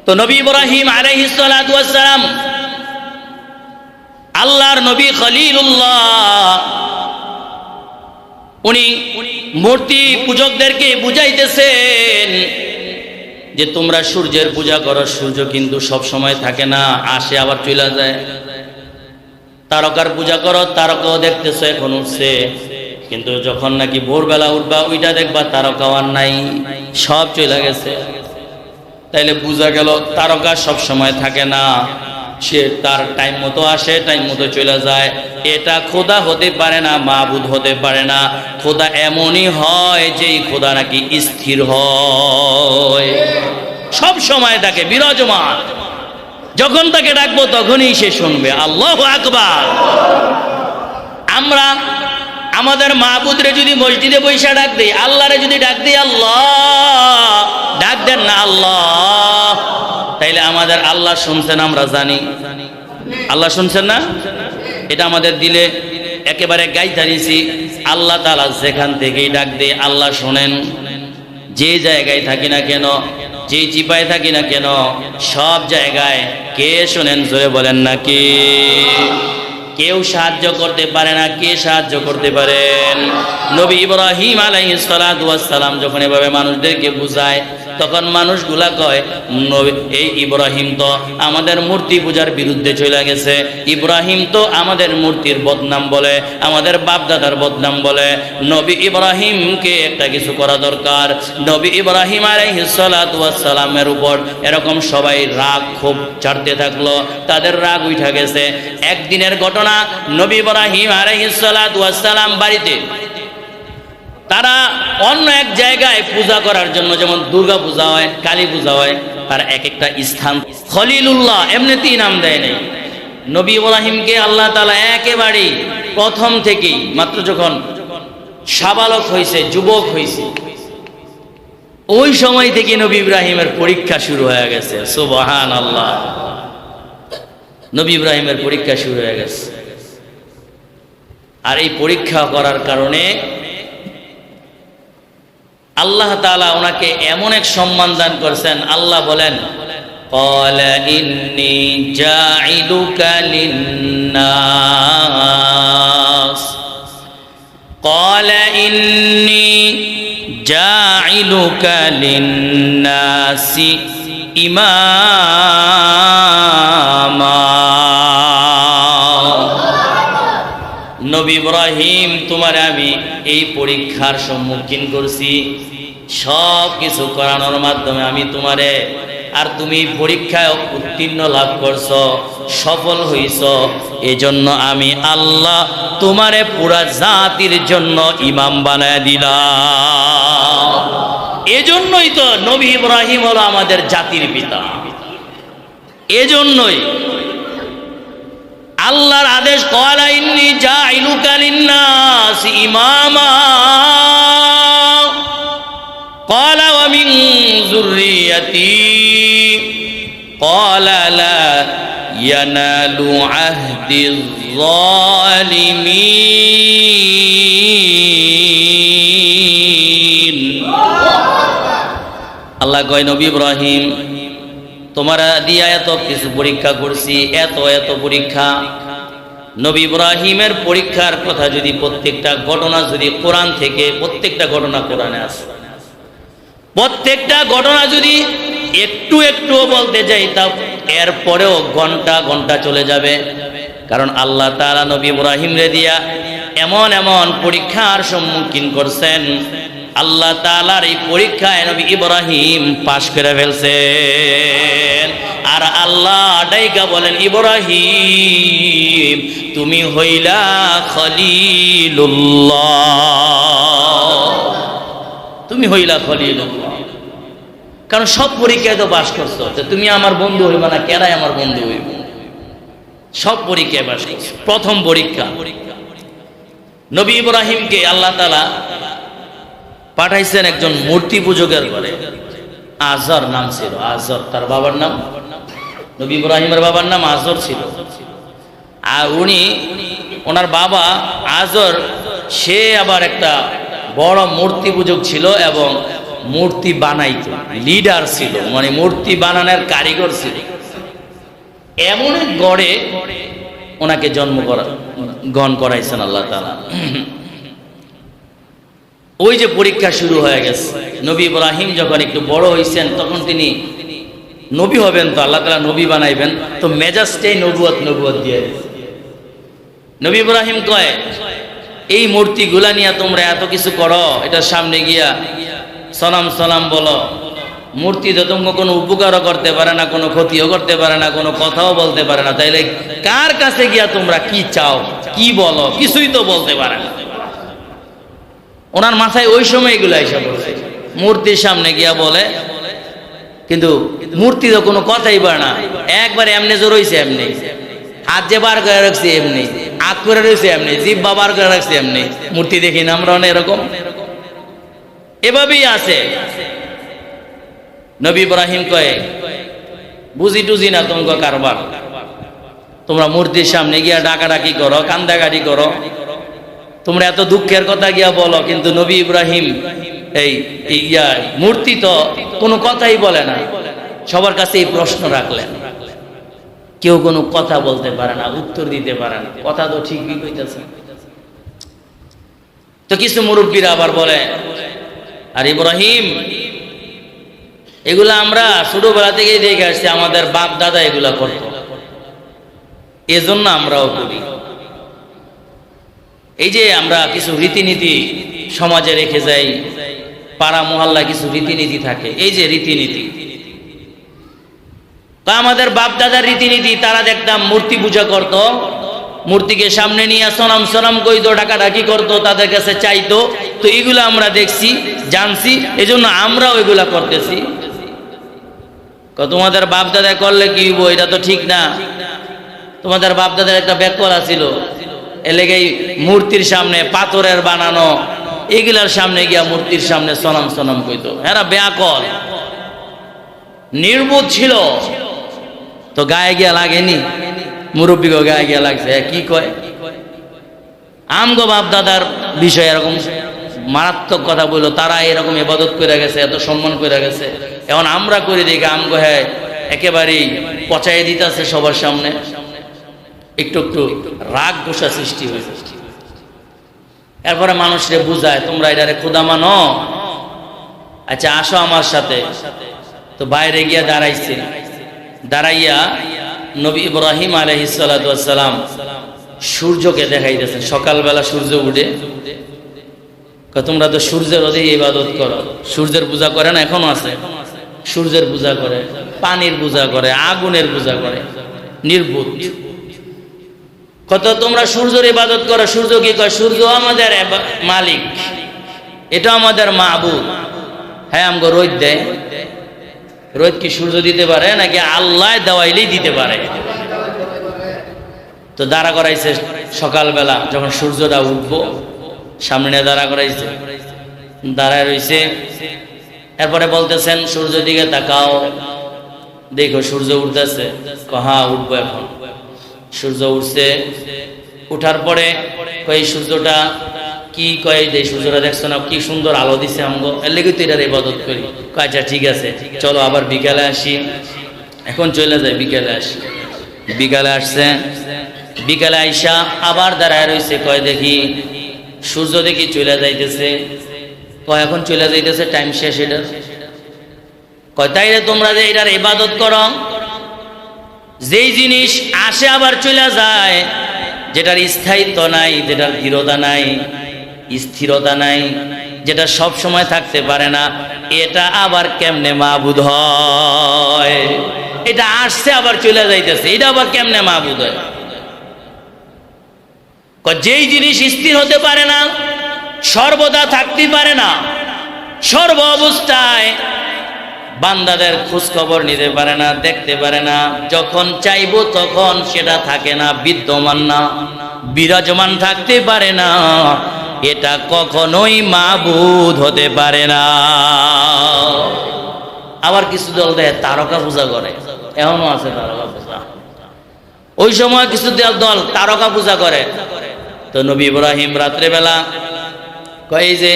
তো নবী ইব্রাহিম আলাইহিস সালাতু ওয়াস সালাম আল্লাহর নবী খলিলুল্লাহ, উনি মূর্তি পূজকদেরকে বুঝাইতেছেন যে তোমরা সূর্যের পূজা করো, সূর্য কিন্তু সব সময় থাকে না, আসে আবার চলে যায়। তারকার পূজা করো, তারকাও দেখতেছো এখন উঠছে, কিন্তু যখন নাকি ভোরবেলা উঠবা ওইটা দেখবা তারকাও আর নাই, সব চলে গেছে। তাইলে বোঝা গেল তারকা সব সময় থাকে না, সে তার টাইম মতো আসে, টাইম মতো চলে যায়। এটা খোদা হতে পারে না, মাবুদ হতে পারে না। খোদা এমনই হয় যে খোদা নাকি স্থির হয়, সব সময় তাকে বিরাজমান, যখন তাকে ডাকবো তখনই সে শুনবে। আল্লাহু আকবার। আমরা আমাদের মাবুদরে যদি মসজিদে বৈশা ডাক দেই, আল্লাহরে যদি ডাক দেই আল্লাহ, ডাক দেন না আল্লাহ, তাইলে আমাদের আল্লাহ শুনছেন আমরা জানি। আল্লাহ শুনছেন না, এটা আমাদের দিলে একেবারে গাইতারিছি। আল্লাহ তাআলা যেখান থেকেই ডাক দেয় আল্লাহ শোনেন। যে জায়গায় থাকি না কেন, যে চিপায় থাকি না কেন, সব জায়গায় কে শোনেন? জোরে বলেন না কে? কেউ সাহায্য করতে পারে না, কে সাহায্য করতে পারেন? নবী ইব্রাহিম আলাইহিস সালাতু ওয়াস সালাম যখন এভাবে মানুষদেরকে বুঝায়, তখন মানুষগুলা কয় এই ইব্রাহিম তো আমাদের মূর্তি পূজার বিরুদ্ধে চলে গেছে, ইব্রাহিম তো আমাদের মূর্তির বদনাম বলে, আমাদের বাপদাদার বদনাম বলে। নবী ইব্রাহিমকে একটা কিছু করা দরকার। নবী ইব্রাহিম আলাইহিস সালাতু ওয়াস সালামের উপর এরকম সবাই রাগ খুব চাড়তে থাকলো, তাদের রাগ উঠা গেছে। একদিনের ঘটনা, নবী ইব্রাহিম আলাইহিস সালাতু ওয়াস সালাম বাড়িতে, তারা অন্য এক জায়গায় পূজা করার জন্য, যেমন দুর্গা পূজা হয়, কালী পূজা হয়, তার এক একটা স্থান খলিলুল্লাহ এমনিতেই নাম দেয় নাই। নবী ইব্রাহিমকে আল্লাহ তাআলা একেবারেই প্রথম থেকেই, মাত্র যখন সাবালক হয়েছে, যুবক হয়েছে, ওই সময় থেকে নবী ইব্রাহিমের পরীক্ষা শুরু হয়ে গেছে। সুবহানাল্লাহ, নবী ইব্রাহিমের পরীক্ষা শুরু হয়ে গেছে। আর এই পরীক্ষা করার কারণে আল্লাহ তাআলা ওনাকে এমন এক সম্মান দান করছেন। আল্লাহ বলেন, ক্বালা ইন্নী জাইলুকা লিন্নাস, ক্বালা ইন্নী জাইলুকা লিন্নাসি ইমামা। নবী ইব্রাহিম, তোমার আমি এই পরীক্ষার সম্মুখীন করছি, সব কিছু করানোর মাধ্যমে আমি তোমারে, আর তুমি পরীক্ষায় উত্তীর্ণ লাভ করছো, সফল হইছ, এজন্য আমি আল্লাহ তোমারে পুরা জাতির জন্য ইমাম বানায় দিলাম। এজন্যই তো নবী ইব্রাহিম হলো আমাদের জাতির পিতা। এজন্যই আল্লাহর আদেশ, ক্বালা ইন্নী জাইলুকা লিন্নাস ইমামা, ক্বালা ওয়া মিন যুররিয়াতি, ক্বালা লা ইয়ানালু আহদিয যালিমিন। আল্লাহ কয়, নবী ইব্রাহিম, তোমারা দিয়া এত কিছু পরীক্ষা করছি, এত এত পরীক্ষা। নবী ইব্রাহিমের পরীক্ষার কথা যদি প্রত্যেকটা ঘটনা যদি কোরআন থেকে, প্রত্যেকটা ঘটনা কোরআনে আছে, প্রত্যেকটা ঘটনা যদি একটু একটুও বলতে যাই, তা এরপরেও ঘন্টা ঘন্টা চলে যাবে। কারণ আল্লাহ তাআলা নবী ইব্রাহিম রে দিয়া এমন এমন পরীক্ষার সম্মুখীন করছেন, আল্লাহ তাআলার এই পরীক্ষায় নবী ইব্রাহিম পাশ করে ফেলছেন। আর আল্লাহ ডাইকা বলেন, ইব্রাহিম তুমি হইলা খলিলুল্লাহ, তুমি হইলা খলিলুল্লাহ। কারণ সব পরীক্ষায় তো পাশ করছো, তুমি আমার বন্ধু হইবা না, কেরাই আমার বন্ধু হইব? সব পরীক্ষায় পাশ করছো। প্রথম পরীক্ষা, নবী ইব্রাহিমকে আল্লাহ তাআলা পাঠাইছেন একজন মূর্তি পূজকের ঘরে। আজর নাম ছিল, আজর তার বাবার নাম। নবী ইব্রাহিমের বাবার নাম আজর ছিল। আর ওনার বাবা আজর, সে আবার একটা বড় মূর্তি পূজক ছিল এবং মূর্তি বানাইতো, লিডার ছিল, মানে মূর্তি বানানোর কারিগর ছিল। এমন এক গড়ে ওনাকে গ্রহণ করাইছেন আল্লাহ তাআলা। ওই যে পরীক্ষা শুরু হয়ে গেছে, নবী ইব্রাহিম যখন একটু বড় হয়েছেন তখন তিনি নবী হবেন, তো আল্লাহ তাআলা নবী বানাইবেন, তো মেজাজটাই নবুয়ত দিয়ে নবী ইব্রাহিম কয়, এই মূর্তিগুলা নিয়ে তোমরা এত কিছু করো, এটার সামনে গিয়া সালাম বলো, মূর্তি তো তোমাকে কোনো উপকারও করতে পারে না, কোনো ক্ষতিও করতে পারে না, কোনো কথাও বলতে পারে না, তাইলে কার কাছে গিয়া তোমরা কি চাও, কি বলো, কিছুই তো বলতে পারে না। ওনার মাথায় ওই সময় এগুলো এসে পড়ছে, মূর্তির সামনে গিয়া বলে, কিন্তু মূর্তি তো কোনো কথাই পারে না, একবার এমনি জোর হইছে, এমনি হাত যে বার করে রাখছে, এমনি হাত করে রয়েছে, এমনি জিব্বা বার করে রাখছে, এমনি মূর্তি দেখি না আমরা এরকম, এভাবেই আছে। নবী ইব্রাহিম কয়ে, বুঝি টুজি না তোমাকে কারবার, তোমরা মূর্তির সামনে গিয়া ডাকাডাকি করো, কান্দাকাটি করো, তোমরা এত দুঃখের কথা গিয়া বলো, কিন্তু নবী ইব্রাহিম এই মূর্তি তো কোনো কথাই বলে না। সবার কাছে এই প্রশ্ন রাখলেন, কেউ কোনো কথা বলতে পারে না, উত্তর দিতে পারে না, কথা তো ঠিকই কইতেছে। তো কিছু মুরব্বীরা আবার বলে, আর ইব্রাহিম, এগুলা আমরা ছোটবেলা থেকেই দেখে আসছি, আমাদের বাপ দাদা এগুলা করতো, এজন্য আমরাও করি। এই যে আমরা কিছু রীতিনীতি সমাজে রেখে যাই, পাড়া মহল্লায় কিছু রীতিনীতি থাকে, এই যে রীতিনীতি, তা আমাদের বাপ দাদার রীতিনীতি, তারা দেখতাম মূর্তি পূজা করত, মূর্তিকে সামনে নিয়ে সনাম কইতো, ডাকাডাকি করতো, তাদের কাছে চাইতো। তো এগুলো আমরা দেখছি, জানছি, এজন্য আমরাও এগুলা করতেছি। তোমাদের বাপ দাদা করলে কি হইব, এটা তো ঠিক না। তোমাদের বাপ দাদার একটা ব্যাককলা ছিল, এলেগেই মূর্তির সামনে পাথরের বানানো এগুলার সামনে গিয়া মূর্তির সামনে সনাম কইতো, এরা ব্যাকল নির্বোধ ছিল। তো গায়ে গিয়া লাগেনি, মুরব্বীকে গায়ে গিয়া লাগছে, কি কয়, আমগো বাপ দাদার বিষয়ে এরকম মারাত্মক কথা বললো, তারা এরকম ইবাদত করে গেছে, এত সম্মান করে গেছে, এখন আমরা করে দেখি আমগো হ্যাঁ একেবারেই পচাই দিতেছে সবার সামনে। একটু রাগ গোসা সৃষ্টি হয়েছে। এরপরে মানুষরে বুঝায়, তোমরা এটারে খোদা মানো, আচ্ছা আসো আমার সাথে। তো বাইরে গিয়া দাঁড়াইছে, দাঁড়াইয়া নবী ইব্রাহিম আলাইহিস সালাতু ওয়াস সালাম সূর্যকে দেখাইতেছেন। সকালবেলা সূর্য উঠে, তোমরা তো সূর্যের অধিক ইবাদত করো, সূর্যের পূজা করে না, এখনো আছে, সূর্যের পূজা করে, পানির পূজা করে, আগুনের পূজা করে, নির্বোধ। কত তোমরা সূর্যের ইবাদত করো, সূর্য কি কয়, সূর্য আমাদের মালিক, এটা আমাদের মাবুদ। হ্যাঁ, আমগো রোদ দেয়, রোদ কি সূর্য দিতে পারে নাকি আল্লাহ দেওয়াইলেই দিতে পারে? তো দাঁড়া করাইছে সকালবেলা, যখন সূর্যটা উঠবো সামনে দাঁড়া করাইছে, দাঁড়ায় রইছে। এরপরে বলতেছেন, সূর্য দিকে তাকাও, দেখো সূর্য উঠতেছে। হ্যাঁ উঠবো এখন। সূর্য উঠছে, উঠার পরে কই সূর্যটা কি কয়, যে সূর্যটা দেখছো না কি সুন্দর আলো দিছে, আমগো এর লেগে তো এটার ইবাদত করি। আচ্ছা ঠিক আছে, চলো আবার বিকালে আসি। এখন চলে যায়, বিকালে আসি। বিকালে আসছে, বিকালে আইসা আবার দাঁড়ায় রয়েছে, কয় দেখি সূর্য দেখি চলে যাইতেছে। কয় এখন চলে যাইতেছে, টাইম শেষ এটা। কয় তাইলে তোমরা যে এটার ইবাদত করো, যেই জিনিস আসে আবার চলে যায়, যেটার স্থায়িত্ব নাই, যেটার দৃঢ়তা নাই, স্থিরতা নাই, যেটা সব সময় থাকতে পারে না, এটা আবার কেমনে মাবুদ হয়? এটা আসছে আবার চলে যাইতেছে, এটা আবার কেমনে মাবুদ হয়? যেই জিনিস স্থির হতে পারে না, সর্বদা থাকতে পারে না, সর্ব অবস্থায় বান্দাদের খোঁজ খবর নিতে পারে না, দেখতে পারে না, যখন চাইবো তখন সেটা থাকে না, বিদ্যমান না, বিরাজমান থাকতে পারে না, এটা কখনোই মাবুদ হতে পারে না। আবার কিছু দল দেয় তারকা পূজা করে, এমনও আছে তারকা পূজা। ওই সময় কিছু দল তারকা পূজা করে। তো নবী ইব্রাহিম রাত্রেবেলা কয় এই যে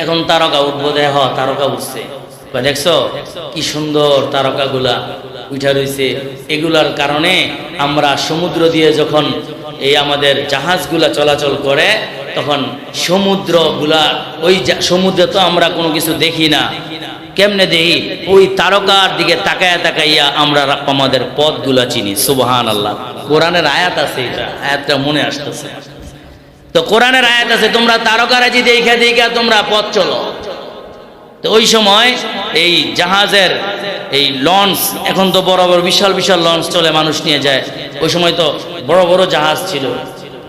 এখন তারকা উঠবো, দেখ তারকা উঠছে, কয় দেখছো কি সুন্দর তারকাগুলা উঠা রয়েছে। এগুলার কারণে আমরা সমুদ্র দিয়ে যখন এই আমাদের জাহাজগুলা চলাচল করে তখন সমুদ্রগুলা, ওই সমুদ্রে তো আমরা কোনো কিছু দেখি না, কেমনে দেখি? ওই তারকার দিকে তাকাইয়া তাকাইয়া আমরা আমাদের পথগুলা চিনি। সুবহানাল্লাহ, কোরআনের আয়াত আছে, এটা আয়াতটা মনে আসতেছে। তো কোরআনের আয়াত আছে, তোমরা তারকারাজি দেখা দেখা তোমরা পথ চলো। তো ওই সময় এই জাহাজের এই লঞ্চ, এখন তো বড় বড় বিশাল বিশাল লঞ্চ চলে, মানুষ নিয়ে যায়। ওই সময় তো বড় বড় জাহাজ ছিল,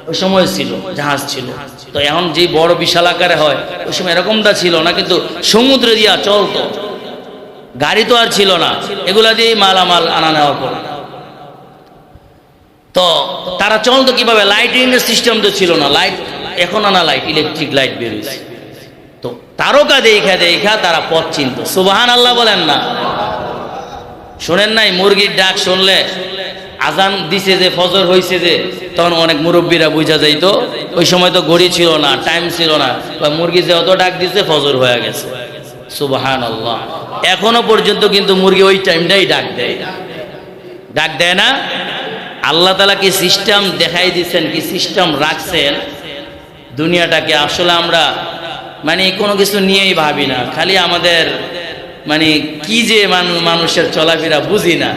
ওই সময় ছিল জাহাজ ছিল। তো এখন যে বড় বিশাল আকারে হয়, ওই সময় এরকমটা ছিল না, কিন্তু সমুদ্রে দিয়া চলতো, গাড়ি তো আর ছিল না, এগুলা দিয়েই মালামাল আনা নেওয়া করে। তো তারা চলতো কিভাবে? লাইটিং এর সিস্টেম তো ছিল না, লাইট এখন আনা লাইট, ইলেকট্রিক লাইট বেরিয়েছে। তো তারকা দেখা দেখা তারা পথ চিনত। সুবহানাল্লাহ বলেন না? শোনেন নাই মুরগির ডাক শুনলে আজান দিছে যে ফজর হয়েছে যে, তখন অনেক মুরব্বীরা বুঝা যাইতো। ওই সময় তো ঘড়ি ছিল না, টাইম ছিল না, মুরগি যে অত ডাক দিছে ফজর হয়ে গেছে। সুবহানাল্লাহ, এখনো পর্যন্ত কিন্তু মুরগি ওই টাইমটাই ডাক দেয়, ডাক দেয় না? আল্লাহ তাআলা কি সিস্টেম দেখাই দিচ্ছেন, কি সিস্টেম রাখছেন দুনিয়াটাকে। আসলে আমরা মানে কোনো কিছু নিয়েই ভাবি না, খালি আমাদের মানে কি যে মানুষের চলাফেরা বুঝি না।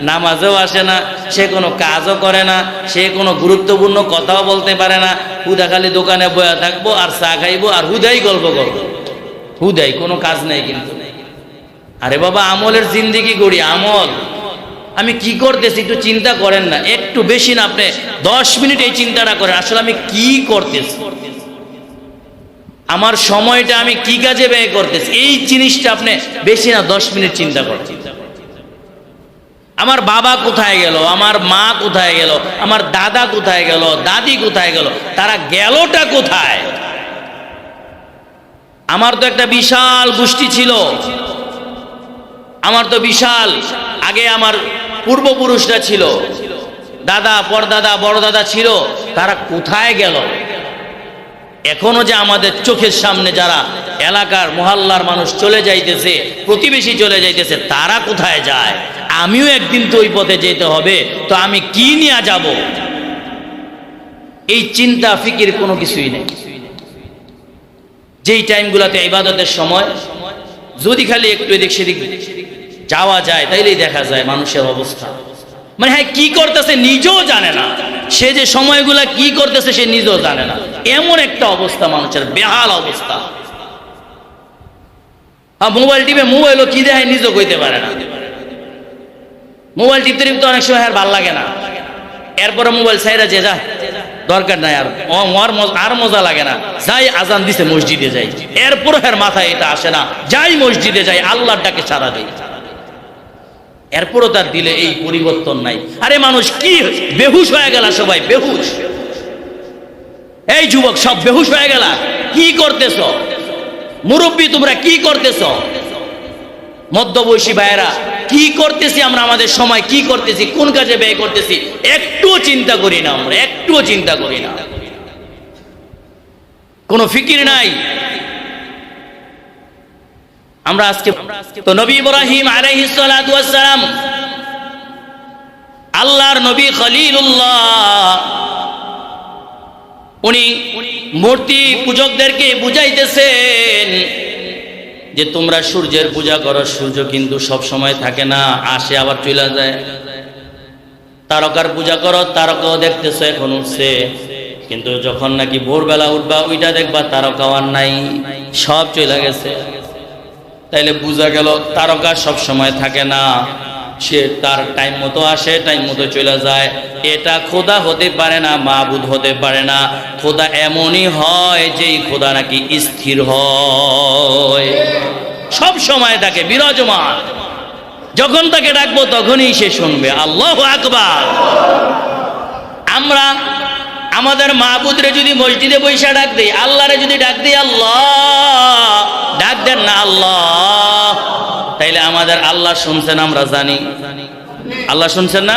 নামাজেও আসে না, সে কোনো কাজও করে না, সে কোনো গুরুত্বপূর্ণ কথাও বলতে পারে না, হুদা খালি দোকানে বয়া থাকবো আর চা খাইবো আর হুদাই গল্প করবো, হুদাই, কোনো কাজ নেই। কিন্তু আরে বাবা, আমলের জিন্দিগি করি, আমল। আমি কি করতেছি একটু চিন্তা করেন না, একটু বেশি না, আপনি 10 মিনিট এই চিন্তাটা করেন, আসলে আমি কি করতেছি, আমার সময়টা আমি কি কাজে ব্যয় করতেছি, এই জিনিসটা আপনি বেশি না 10 মিনিট চিন্তা করেন। আমার বাবা কোথায় গেল, আমার মা কোথায় গেল, আমার দাদা কোথায় গেল, দাদি কোথায় গেল, তারা গেলটা কোথায়? আমার তো একটা বিশাল গোষ্ঠী ছিল, আমার তো বিশাল, আগে আমার পূর্বপুরুষরা ছিল, দাদা, পরদাদা, বড় দাদা ছিল, তারা কোথায় গেল? এখনো যে আমাদের চোখের সামনে যারা এলাকার মহল্লার মানুষ চলে যাইতেছে, প্রতিবেশী চলে যাইতেছে, তারা কোথায় যায়? আমিও একদিন তো ওই পথে যেতে হবে, তো আমি কি নিয়ে যাব? এই চিন্তা ফিকির কোনো কিছুই নেই। যেই টাইমগুলোতে ইবাদতের সময় যদি খালি একটু এদিক সেদিক যাওয়া যায়, তাইলেই দেখা যায় মানুষের অবস্থা, মানে হ্যাঁ কি করতেছে নিজেও জানে না, সে যে সময়গুলা কি করতেছে সে নিজেও জানে না, এমন একটা অবস্থা মানুষের, বেহাল অবস্থা। মোবাইল টিপে, মোবাইলও কি দেখায় নিজেও কইতে পারে না। মোবাইল টিপতে টিপতে অনেক সময় আর ভাল লাগে না, এরপরে মোবাইল ছাইরা যে যা দরকার নাই, আর মজা লাগে না, যাই আজান দিছে মসজিদে যাই, এরপরে এর মাথায় এটা আসে না, যাই মসজিদে যাই আল্লাহর ডাকে সাড়া দেই, এরপরও তার দিলে এই পরিবর্তন নাই। আরে মানুষ কি বেহুশ হয়ে গেল, সবাই বেহুশ। এই যুবক সব বেহুশ হয়ে গেল, কি করতেছ? মুরব্বী তোমরা কি করতেছ? মধ্যবয়সী ভাইয়েরা কি করতেছি আমরা, আমাদের সময় কি করতেছি, কোন কাজে ব্যয় করতেছি, একটুও চিন্তা করি না, আমরা একটুও চিন্তা করি না, কোনো ফিকির নাই। আমরা আজকে তো নবী ইব্রাহিম আলাইহিস সালাতু ওয়াস সালাম, আল্লাহর নবী খলিলুল্লাহ, উনি মূর্তি পূজকদেরকে বুঝাইতেছেন যে তোমরা সূর্যের পূজা করো, সূর্য কিন্তু সব সময় থাকে না, আসে আবার চলে যায়। তারকার পূজা করো, তারকাও দেখতেছো এখন উঠছে, কিন্তু যখন নাকি ভোরবেলা উঠবা ওইটা দেখবা তারকাও আর নাই, সব চলে গেছে। তাইলে বোঝা গেল তারকা সব সময় থাকে না, সে তার টাইম মতো আসে, টাইম মতো চলে যায়। এটা খোদা হতে পারে না, মাবুদ হতে পারে না। খোদা এমনই হয় যেই খোদা নাকি স্থির হয়, সব সময় তাকে বিরাজমান, যখন তাকে ডাকবো তখনই সে শুনবে। আল্লাহু আকবার। আমরা আমাদের মাবুদরে যদি মসজিদে বৈশা ডাক দিই, আল্লাহরে যদি ডাক দিই আল্লাহ, ডাক দেন না আল্লাহ, তাইলে আমাদের আল্লাহ শুনছেন আমরা জানি। আল্লাহ শুনছেন না,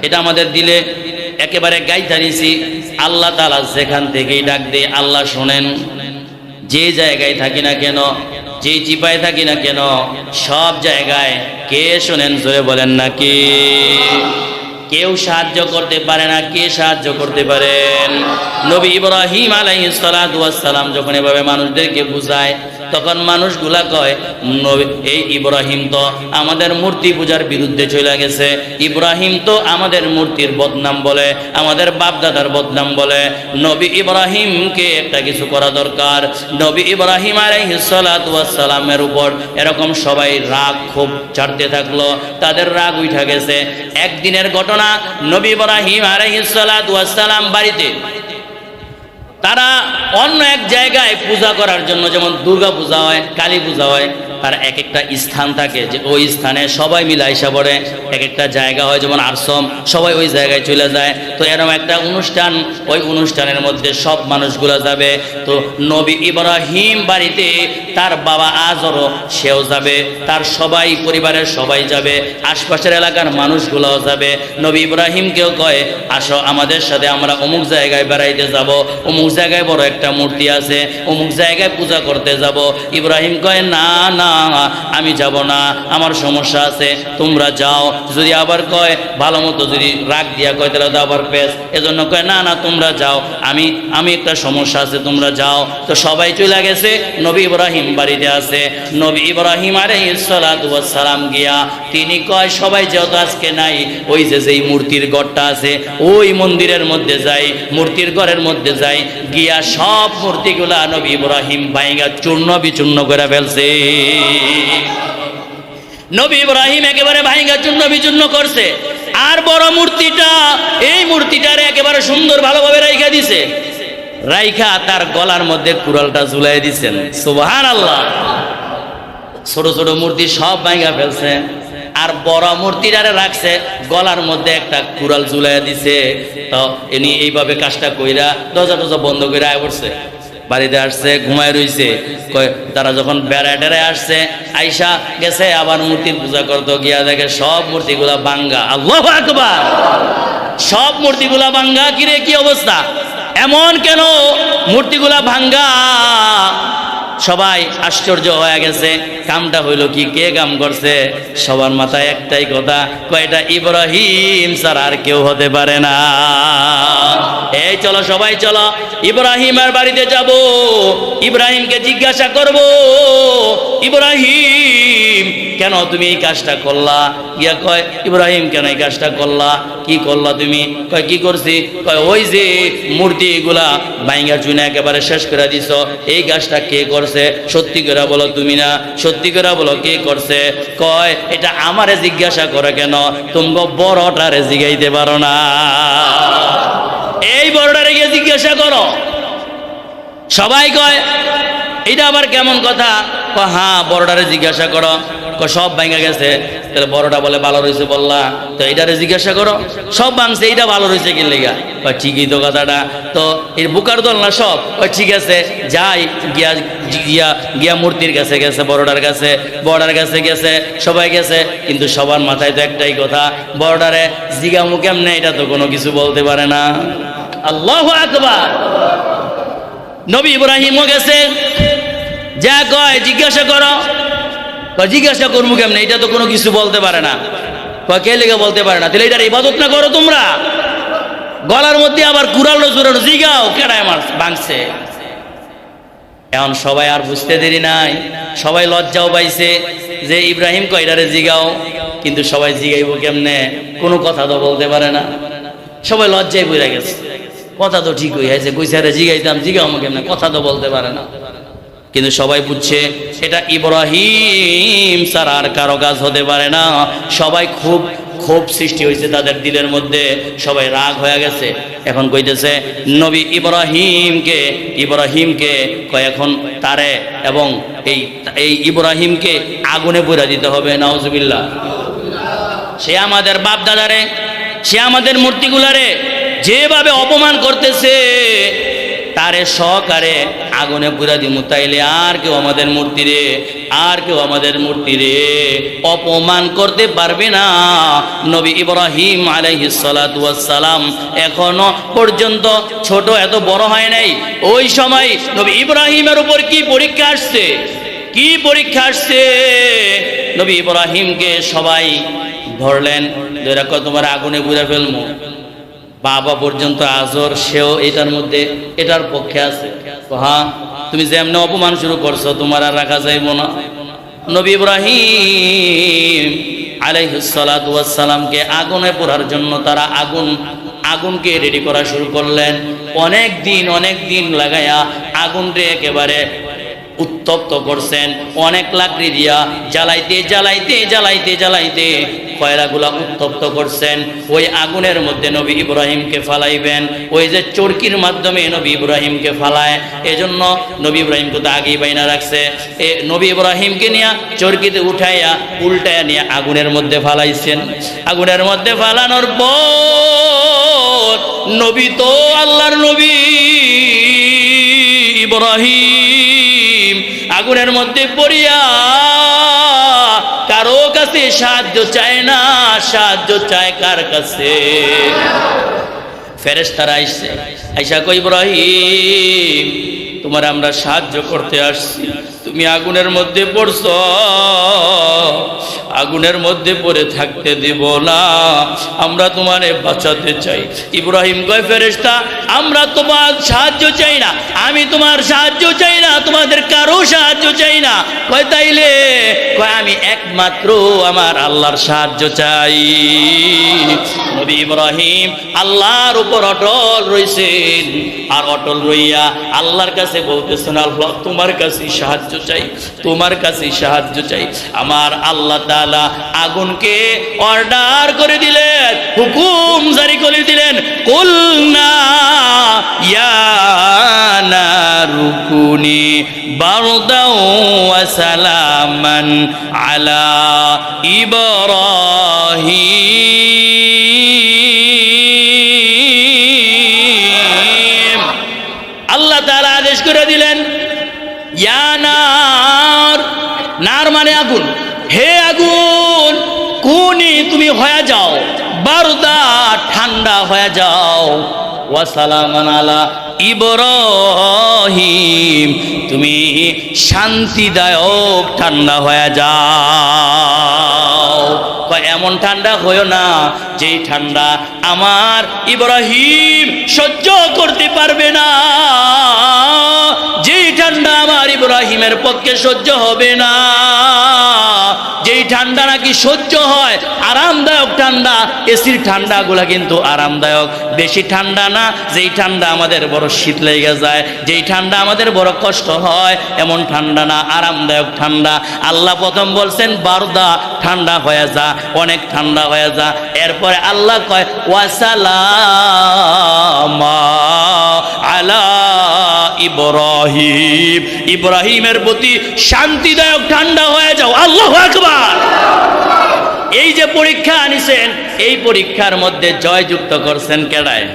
এটা আমাদের দিলে একেবারে গাইতারিছি। আল্লাহ তাআলা যেখান থেকেই ডাক দেয় আল্লাহ শোনেন। যে জায়গায় থাকি না কেন, যে চিপায় থাকি না কেন, সব জায়গায় কে শোনেন জোরে বলেন না কে? কেউ সাহায্য করতে পারে না, কে সাহায্য করতে পারেন? নবী ইব্রাহিম আলাইহিস সালাতু ওয়াস সালাম যখন এভাবে মানুষদেরকে বুঝায়, তখন মানুষগুলা কয় এই ইব্রাহিম তো আমাদের মূর্তি পূজার বিরুদ্ধে চলে গেছে, ইব্রাহিম তো আমাদের মূর্তির বদনাম বলে, আমাদের বাপ দাদার বদনাম বলে। নবী ইব্রাহিমকে একটা কিছু করা দরকার। নবী ইব্রাহিম আলাইহিস সালাতু ওয়াস সালামের উপর এরকম সবাই রাগ খুব ছাড়তে থাকলো, তাদের রাগ উঠা গেছে। একদিনের ঘটনা, নবী ইব্রাহিম আলাইহিস সালাতু ওয়াস সালাম বাড়িতে, তারা অন্য এক জায়গায় পূজা করার জন্য, যেমন দুর্গা পূজা হয়, কালী পূজা হয়, তার এক একটা স্থান থাকে, যে ওই স্থানে সবাই মিলে আইসা পড়ে। এক একটা জায়গা হয় যেমন আশ্রম, সবাই ওই জায়গায় চলে যায়। তো এরকম একটা অনুষ্ঠান, ওই অনুষ্ঠানের মধ্যে সব মানুষগুলো যাবে। তো নবী ইব্রাহিম বাড়িতে তার বাবা আজরও সেও যাবে, তার সবাই পরিবারের সবাই যাবে, আশপাশের এলাকার মানুষগুলোও যাবে। নবী ইব্রাহিমকেও কয় আসো আমাদের সাথে, আমরা অমুক জায়গায় বেড়াইতে যাব, অমুক জায়গায় বড় একটা মূর্তি আছে, অমুক জায়গায় পূজা করতে যাব। ইব্রাহিম কয় না না, আমি যাব না, আমার সমস্যা আছে, তোমরা যাও। যদি আবার কয় ভালো মতো, যদি রাগ দিয়া কয় তাহলে তো আবার পেস, এজন্য কয় না না তোমরা যাও, আমি একটা সমস্যা আছে, তোমরা যাও। তো সবাই চলে গেছে, নবী ইব্রাহিম বাড়িতে আছে। নবী ইব্রাহিম আলাইহিস সালাতু ওয়াস সালাম গিয়া তিনি কয় সবাই যেহেতু আজকে নাই, ওই যে যেই মূর্তির ঘরটা আছে ওই মন্দিরের মধ্যে যাই, মূর্তির ঘরের মধ্যে যাই, গিয়া সব মূর্তিগুলা নবী ইব্রাহিম ভাইঙ্গা চূর্ণ বিচূর্ণ করে ফেলছে। নবী ইব্রাহিম একেবারে ভাইঙ্গা চূর্ণ বিচূর্ণ করছে। আর বড় মূর্তিটা, এই মূর্তিটারে একেবারে সুন্দর ভালোভাবে রাইখা দিছে, রাইখা তার গলার মধ্যে কুড়ালটা ঝুলাই দিছেন। সুবহানাল্লাহ। ছোট ছোট মূর্তি সব ভাইঙ্গা ফেলছে, আর বড় মূর্তিটারে রাখছে, গলার মধ্যে একটা কুড়াল ঝুলাই দিছে। তো ইনি এইভাবে কাজটা কইরা দরজা টরজা বন্ধ করে আয় পড়ছে, বাড়িতে আসছে, ঘুমায় রইছে। তারা যখন বেড়ায় টেড়ায় আসছে, আইসা গেছে আবার মূর্তির পূজা করতে, গিয়া দেখে সব মূর্তিগুলা ভাঙ্গা। আল্লাহু আকবার। সব মূর্তিগুলা ভাঙ্গা। কিরে কি অবস্থা, এমন কেন মূর্তিগুলা ভাঙ্গা? সবাই আশ্চর্য হয়ে গেছে, কামটা হইল কি, কে কাম করছে? সবার মাথায় একটাই কথা, কয়টা ইব্রাহিম ছাড়া আর কেউ হতে পারে না। এই চলো সবাই চলো, ইব্রাহিমের বাড়িতে যাব, ইব্রাহিমকে জিজ্ঞাসা করব, ইব্রাহিম কেন তুমি এই কাজটা করলা? গিয়া কয় ইব্রাহিম কেন এই কাজটা করলা, কি করলা তুমি? কয় কি করছি? কয় ওই যে মূর্তিগুলা ভাইঙ্গা চুনে একেবারে শেষ করে দিছ, এই কাজটা কে করছে? সত্যি করে বলো তুমি না, সত্যি করে বলো কে করছে? কয় এটা আমারে জিজ্ঞাসা করে কেন, তোমরা বড়টারে জিগাইতে পারো না? এই বড়টারে গিয়ে জিজ্ঞাসা করো। সবাই কয় এটা আবার কেমন কথা? হ্যাঁ বড়টারে জিজ্ঞাসা করো। সব ভাঙা গেছে, তাহলে বড়টা বলে ভালো রয়েছে, বললা তো এইটারে জিজ্ঞাসা করো। সব ভাঙছে, এইটা ভালো রয়েছে কি লেগা? ঠিকই তো কথাটা, তো এর বুকার দল না সব। ঠিক আছে যাই, গিয়া গিয়া গিয়া মূর্তির কাছে গেছে, বড়টার কাছে গেছে, সবাই গেছে, কিন্তু সবার মাথায় তো একটাই কথা, বড়টারে জিগামু কেমনে, এটা তো কোনো কিছু বলতে পারে না। আল্লাহু আকবার। নবী ইব্রাহিমও গেছে, যা কয় জিজ্ঞাসা করো। জিজ্ঞাসা করবো কেমনে, এটা তো কোনো কিছু বলতে পারে না। কে লেগে বলতে পারে না? তাহলে এটার ইবাদত না করো তোমরা? গলার মধ্যে আবার কুড়ালো জোরানো, জিগাও কেডায় আমার ভাঙছে। এখন সবাই আর বুঝতে দেরি নাই, সবাই লজ্জাও পাইছে যে ইব্রাহিম কয়টারে জিগাও, কিন্তু সবাই জিগাইব কেমনে, কোনো কথা তো বলতে পারে না। সবাই লজ্জায় বুঝে গেছে, কথা তো ঠিক হয়ে আছে, কইসারে জিগাইতাম, জিগাও কেমনে, কথা তো বলতে পারে না। কিন্তু সবাই বুঝছে এটা ইব্রাহিম ছাড়া আর কারো কাজ হতে পারে না। সবাই খুব ক্ষোভ সৃষ্টি হয়েছে তাদের দিলের মধ্যে, সবাই রাগ হয়ে গেছে। এখন কইতেছে নবী ইব্রাহিমকে কয় এখন তারে এবং এই ইব্রাহিমকে আগুনে পুড়া দিতে হবে। নাউজুবিল্লাহ। সে আমাদের বাপ দাদারে, সে আমাদের মূর্তিগুলারে যেভাবে অপমান করতেছে, তারে সহকারে আগুনে পুরা দিমু, তাইলে আর কেউ আমাদের মূর্তিরে আর কেউ আমাদের মূর্তিরে অপমান করতে পারবে না। নবী ইব্রাহিম আলাইহিস সালাতু ওয়াস সালাম এখনো পর্যন্ত ছোট, এত বড় হয় নাই। ওই সময় নবী ইব্রাহিমের উপর কি পরীক্ষা আসছে, কি পরীক্ষা আসছে। নবী ইব্রাহিমকে সবাই ধরলেন, ধরে তোমার আগুনে পুড়ে ফেলবো। বাবা পর্যন্ত আজর, সেও এটার মধ্যে এটার পক্ষে আছে। হ্যাঁ, তুমি যেমন অপমান শুরু করছো তোমার আর রাখা যাইব না। নবী ইব্রাহিম আলাইহিস সালাতু ওয়াস সালামকে আগুনে পোড়ার জন্য তারা আগুনকে রেডি করা শুরু করলেন। অনেক দিন লাগায়া আগুনকে একেবারে উত্তপ্ত করছেন। অনেক লাকড়ি দিয়া জ্বালাইতে কয়লাগুলা উত্তপ্ত করছেন। ওই আগুনের মধ্যে নবী ইব্রাহিমকে ফালাইবেন। ওই যে চরকির মাধ্যমে নবী ইব্রাহিমকে ফালায়, এজন্য নবী ইব্রাহিমকে তো আগেই বাইনা রাখছে। নবী ইব্রাহিমকে নিয়ে চরকিতে উঠাইয়া উল্টায়া নিয়ে আগুনের মধ্যে ফালাইছেন। আগুনের মধ্যে ফালানোর পর নবী তো আল্লাহর নবী ইব্রাহিম আগুনের মধ্যে পড়িয়া কারো কাছে সাহায্য চায় না, সাহায্য চায় কার কাছে? ফেরেশতারা আইসা কই, ইব্রাহিম তোমার আমরা সাহায্য করতে আসছি, তুমি আগুনের মধ্যে পড়ছো, আগুনের মধ্যে পড়ে থাকতে দিব না, আমরা তোমারে বাঁচাতে চাই। ইব্রাহিম কয়, ফেরেশতা আমরা তোমার সাহায্য চাই না, আমি তোমার সাহায্য চাই না, তোমাদের কারো সাহায্য চাই না। কয় তাইলে? কয় আমি একমাত্র আমার আল্লাহর সাহায্য চাই। নবী ইব্রাহিম আল্লাহর উপর অটল রইছেন, আর অটল রইয়া আল্লাহর কাছে বলতেছেন, আল্লাহ তোমার কাছে সাহায্য চাই, তোমার কাছে সাহায্য চাই। আমার আল্লাহ তাআলা আগুনকে অর্ডার করে দিলেন, হুকুম জারি করে দিলেন, কুলনা ইয়া নারু কুনি বারদাও ওয়া সালামান আলা ইব্রাহিম। আল্লাহ তাআলা আদেশ করে দিলেন, ইয়া নার, নার মানে আগুন, হে আগুন, কুনি তুমি হয়ে যাও, বারদা ঠান্ডা হয়ে যাও, ওয়া সালামান আলা ইব্রাহিম তুমি শান্তিদায়ক ঠান্ডা হয়ে যাও। এমন ঠান্ডা হইও না যেই ঠান্ডা আমার ইব্রাহিম সহ্য করতে পারবে না, যেই ঠান্ডা আমার ইব্রাহিমের পক্ষে সহ্য হবে না। যেই ঠান্ডা নাকি সহ্য হয়, আরামদায়ক ঠান্ডা, এসির ঠান্ডাগুলা কিন্তু আরামদায়ক, বেশি ঠান্ডা না। যেই ঠান্ডা আমাদের বড় শীত লেগে যায়, যেই ঠান্ডা আমাদের বড় কষ্ট হয়, এমন ঠান্ডা না, আরামদায়ক ঠান্ডা। আল্লাহ প্রথম বলছেন বারদা, ঠান্ডা হয়ে যা, অনেক ঠান্ডা হয়ে যা। এরপরে আল্লাহ কয় ওয়াসালামা আলা ইব্রাহিম, ইব্রাহিমের প্রতি শান্তিদায়ক ঠান্ডা হয়ে যাও। আল্লাহু আকবার। এই যে পরীক্ষা আনিছেন, এই পরীক্ষার মধ্যে জয়যুক্ত করছেন কেডায়?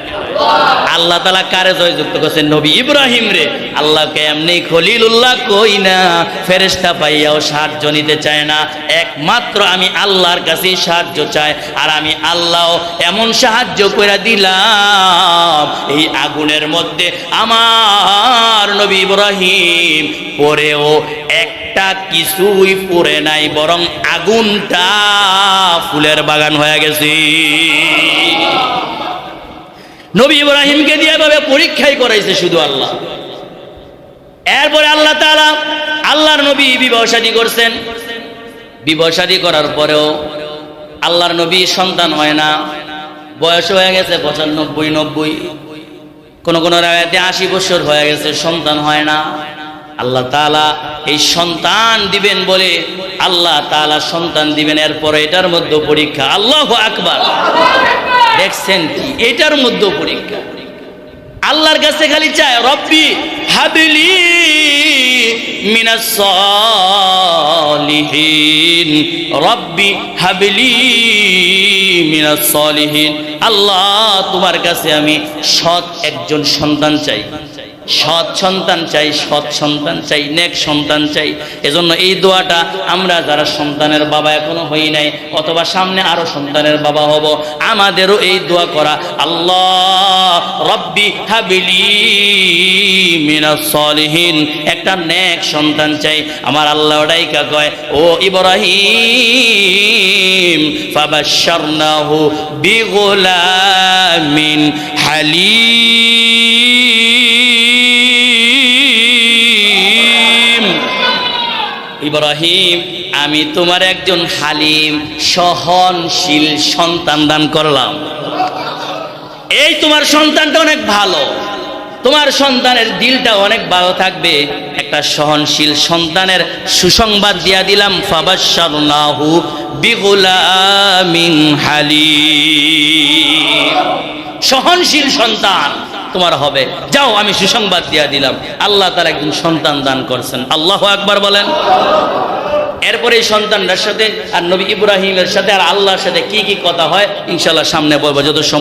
আল্লাহ তাআলা কারে জয়যুক্ত করছেন? নবী ইব্রাহিম রে। আল্লাহকে এমনি খলিলুল্লাহ কই না, ফেরেশতা পাইয়াও সাহায্য নিতে চায় না, একমাত্র আমি আল্লাহর কাছেই সাহায্য চাই। আর আমি আল্লাহ এমন সাহায্য করে দিলাম, এই আগুনের মধ্যে আমার নবী ইব্রাহিম পরেও একটা কিছুই পড়ে নাই, বরং আগুনটা ফুলের বাগান হয়ে গেছে। নবী ইব্রাহিমকে দিয়ে এভাবে পরীক্ষাই করাইছে শুধু আল্লাহ। এরপরে আল্লাহ তাআলা আল্লাহর নবী বিবাহ শাদী করছেন। বিবাহ শাদী করার পরেও আল্লাহর নবী সন্তান হয় না, বয়স হয়ে গেছে 95-90, কোন কোন রায়াতে 80 বছর হয়ে গেছে, সন্তান হয় না। আল্লাহ তাআলা এই সন্তান দিবেন বলে আল্লাহ তাআলা সন্তান দিবেন, এরপরে এটার মধ্যে পরীক্ষা। আল্লাহু আকবার। দেখছেন কি, এটার মধ্যে পরীক্ষা। আল্লাহর কাছে খালি চায় রব্বি হাবলি মিনাস সালিহিন, রব্বি হাবলি মিনাস সালিহিন। আল্লাহ তোমার কাছে আমি সৎ একজন সন্তান চাই, সৎ সন্তান চাই, সৎ সন্তান চাই, নেক সন্তান চাই। এজন্য এই দোয়াটা আমরা যারা সন্তানের বাবা এখনো হই নাই অথবা সামনে আরো সন্তানের বাবা হব, আমাদেরও এই দোয়া করা, আল্লাহ রব্বি হাবিলি মিনাস সলিহিন, একটা নেক সন্তান চাই। আমার আল্লাহ ডাইকা কয়, ও ইব্রাহিম ফাবাশশারনাহু বিগুলামিন হালিম। ইব্রাহিম, আমি তোমার একজন হালিম সহনশীল সন্তান দান করলাম। এই তোমার সন্তানটা অনেক ভালো, তোমার সন্তানের দিলটা অনেক ভালো থাকবে। একটা সহনশীল সন্তানের সুসংবাদ দিয়া দিলাম, ফাবাশশারনাহু বিগুলামিন হালিম। সহনশীল সন্তান তোমার হবে, যাও আমি সুসংবাদ দিয়া দিলাম। আল্লাহ তাআলা একজন সন্তান দান করছেন, আল্লাহু আকবার বলেন। এরপরে এই সন্তানটার সাথে আর নবী ইব্রাহিমের সাথে আর আল্লাহর সাথে কি কি কথা হয় ইনশাআল্লাহ সামনে বলবো যত